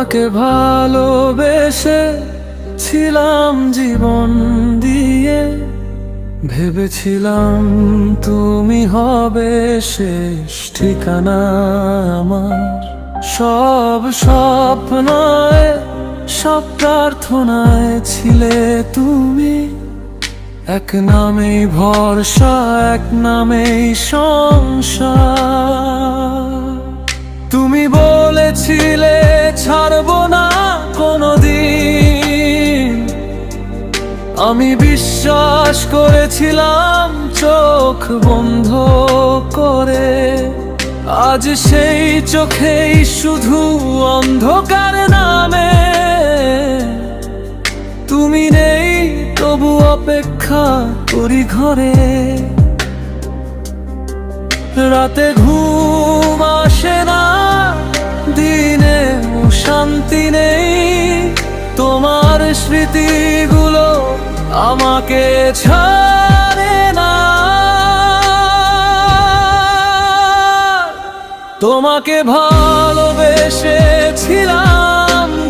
তোমাকে ভালোবেসে ছিলাম জীবন দিয়ে, ভেবেছিলাম তুমি হবে শেষ ঠিকানা আমার। সব স্বপ্নায় সব প্রার্থনায় ছিলে তুমি, এক নামেই ভরসা, এক নামেই সংসার। তুমি বলেছিলে ছাড়বো না কোনোদিন, আমি বিশ্বাস করেছিলাম চোখ বন্ধ করে। আজ সেই চোখেই শুধু অন্ধকার নামে, তুমি নেই তবু অপেক্ষা করি ঘরে। রাতে ঘুম আসে না, দিনে শান্তি নেই, তোমার স্মৃতিগুলো আমাকে ছাড়ে না। তোমাকে ভালোবেসেছিলাম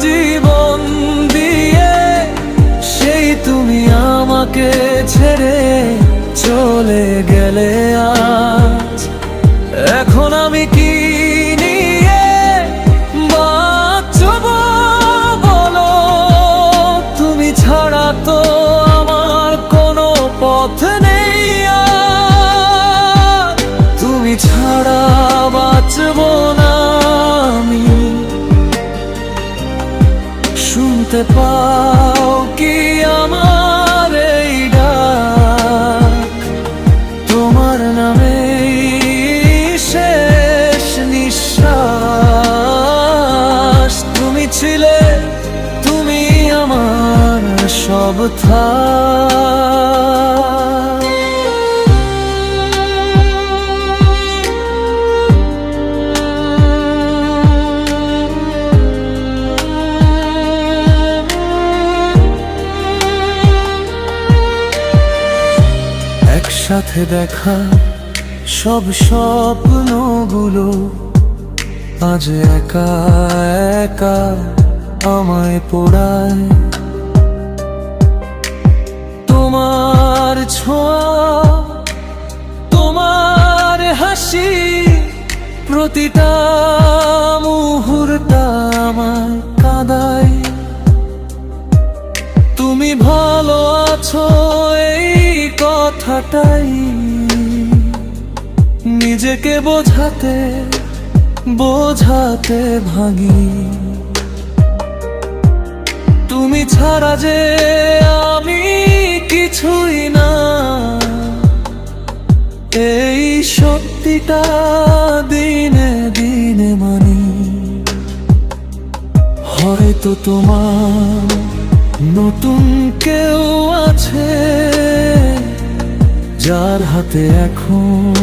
জীবন দিয়ে, সেই তুমি আমাকে ছেড়ে চলে গেলে আজ। এখন আমি কি নিয়ে বাঁচব বলো, তুমি ছাড়া তো আমার কোনো পথ নেই আর। তুমি ছাড়া বাঁচব না আমি। শুনতে পাও কি আমার এই ডাক, তোমার নামে শেষ নিঃশ্বাস। তুমি ছিলে, তুমি আমার সব একসাথে দেখা সব স্বপ্নগুলো আজ একা একা আমায় পোড়ায়। তোমার ছোঁয়া, তোমার হাসি, প্রতিটা মুহূর্ত আমায় কাঁদায়। তুমি ভালো আছো এই কথাটাই নিজেকে বোঝাতে ভাঙি। তুমি ছাড়া যে আমি কিছুই না, এই সত্যিটা দিনে দিনে মানি। হয়তো তোমার নতুন কেউ আছে, যার হাতে এখন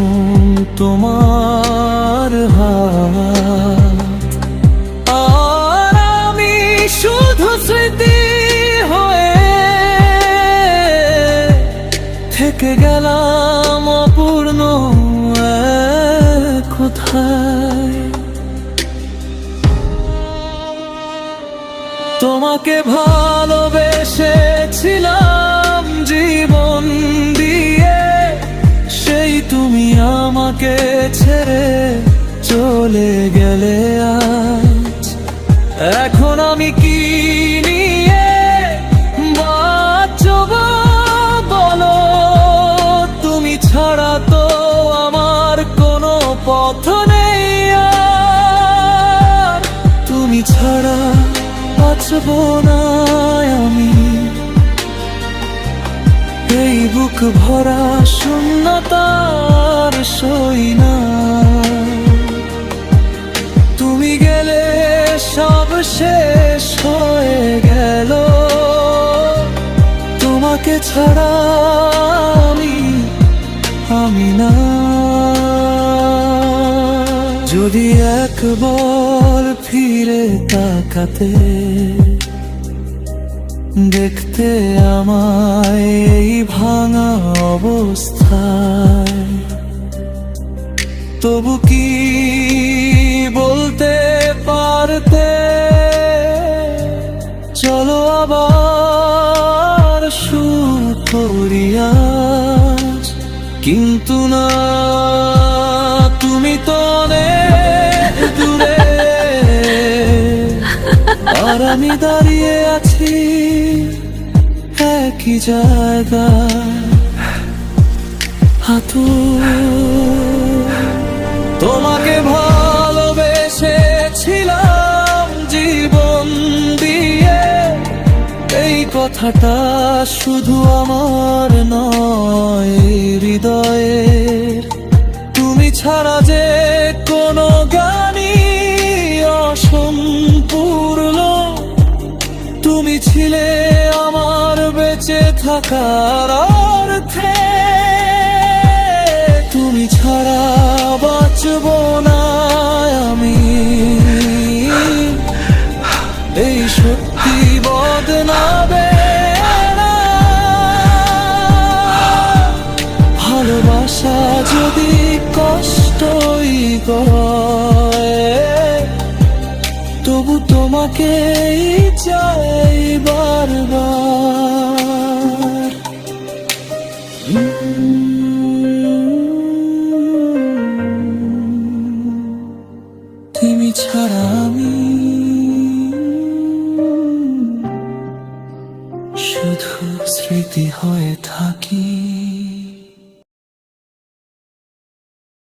তোমার হাত। আর আমি শুধু স্মৃতি হয়ে থেকে গেলাম অপূর্ণ কোথায়। তোমাকে ভালোবেসেছিলাম জীবন দিয়ে, সেই তুমি আমাকে ছেড়ে চলে গেলে আজ। এখন আমি কি নিয়ে বাঁচব বলো, তুমি ছাড়া তো আমার কোনো পথ নেই আর। তুমি ছাড়া বাঁচব না আমি, এই বুক ভরা শূন্যতার সই না। তুমি গেলে সব শেষ হয়ে গেল, তোমাকে ছাড়া আমি না। যদি একবার ফিরে তাকাতে, দেখতে আমায় এই ভাঙা অবস্থায়, তবু কি বলতে পারতে চলো আবার শুরু করি আজ। কিন্তু না, তুমি তো অনেক দূরে, আর আমি দাঁড়িয়ে আছি একই জায়গায়। হাতু তোমাকে ভালোবেসেছিলাম জীবন দিয়ে, এই কথাটা শুধু আমার নয়, হৃদয়ের। তুমি ছাড়া যে কোনো গানই অসম্পূর্ণ, তুমি ছিলে আমার বেঁচে থাকার অর্থে। তুমি ছাড়া বাঁচব না আমি, এই সত্যি বদলাবে না। ভালোবাসা যদি কষ্টই গয়, তবু তোমাকেই চাই বারবার। তুমি ছাড়া আমি শুধু স্মৃতি হয়ে থাকি।